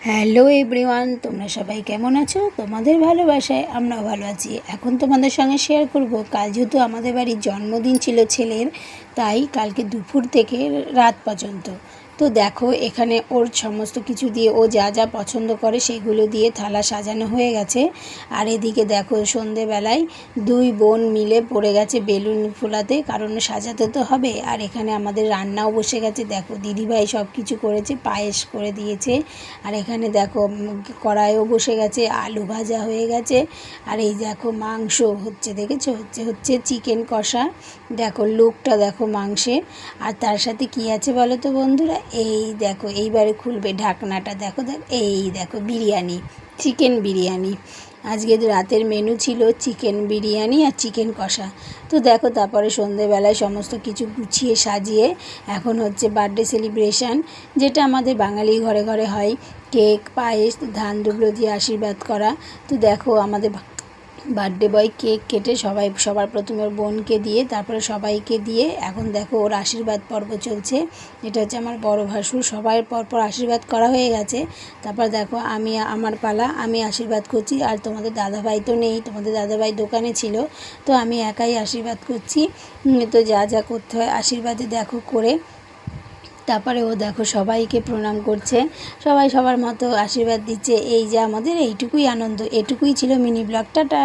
Hello everyone, তোমরা সবাই কেমন আছো? তোমাদের ভালোবাসায় আমরাও ভালো আছি। এখন তোমাদের সঙ্গে শেয়ার করব, কাল যেহেতু আমাদের বাড়ির জন্মদিন ছিল ছেলের, তাই কালকে দুপুর থেকে রাত পর্যন্ত তো দেখো এখানে ওর সমস্ত কিছু দিয়ে ও যা যা পছন্দ করে সেগুলো দিয়ে থালা সাজানো হয়ে গেছে। আর এদিকে দেখো সন্ধেবেলায় দুই বোন মিলে পড়ে গেছে বেলুন ফোলাতে, কারণ সাজাতে তো হবে। আর এখানে আমাদের রান্নাও বসে গেছে, দেখো দিদিভাই সব কিছু করেছে, পায়েস করে দিয়েছে। আর এখানে দেখো কড়াইও বসে গেছে, আলু ভাজা হয়ে গেছে। আর এই দেখো মাংস হচ্ছে, দেখেছো? হচ্ছে চিকেন কষা। দেখো লুকটা দেখো মাংসের। আর তার সাথে কি আছে বলো তো বন্ধুরা? এই দেখো এইবারে খুলবে ঢাকনাটা, দেখো এই দেখো বিরিয়ানি, চিকেন বিরিয়ানি। আজকে রাতের মেনু ছিল চিকেন বিরিয়ানি আর চিকেন কষা। তো দেখো তারপরে সন্ধেবেলায় সমস্ত কিছু গুছিয়ে সাজিয়ে এখন হচ্ছে বার্থডে সেলিব্রেশন, যেটা আমাদের বাঙালি ঘরে ঘরে হয়। কেক, পায়েস, ধান দুব্লো দিয়ে আশীর্বাদ করা। তো দেখো আমাদের বার্থডে বয় কেক কেটে সবার প্রথমে ওর বোনকে দিয়ে তারপরে সবাইকে দিয়ে এখন দেখো ওর আশীর্বাদ পর্ব চলছে। এটা হচ্ছে আমার বড় ভাসুর, সবাই পরপর আশীর্বাদ করা হয়ে গেছে। তারপর দেখো আমার পালা, আমি আশীর্বাদ করছি। আর তোমাদের দাদাভাই তো নেই, তোমাদের দাদাভাই দোকানে ছিল, তো আমি একাই আশীর্বাদ করছি। তো যা যা করতে হয় আশীর্বাদে দেখো করে তারপরে ও দেখো সবাইকে প্রণাম করছে, সবাই সবার মতো আশীর্বাদ দিচ্ছে। এই যে আমাদের এইটুকুই আনন্দ, এটুকুই ছিল মিনি ব্লগ। টাটা।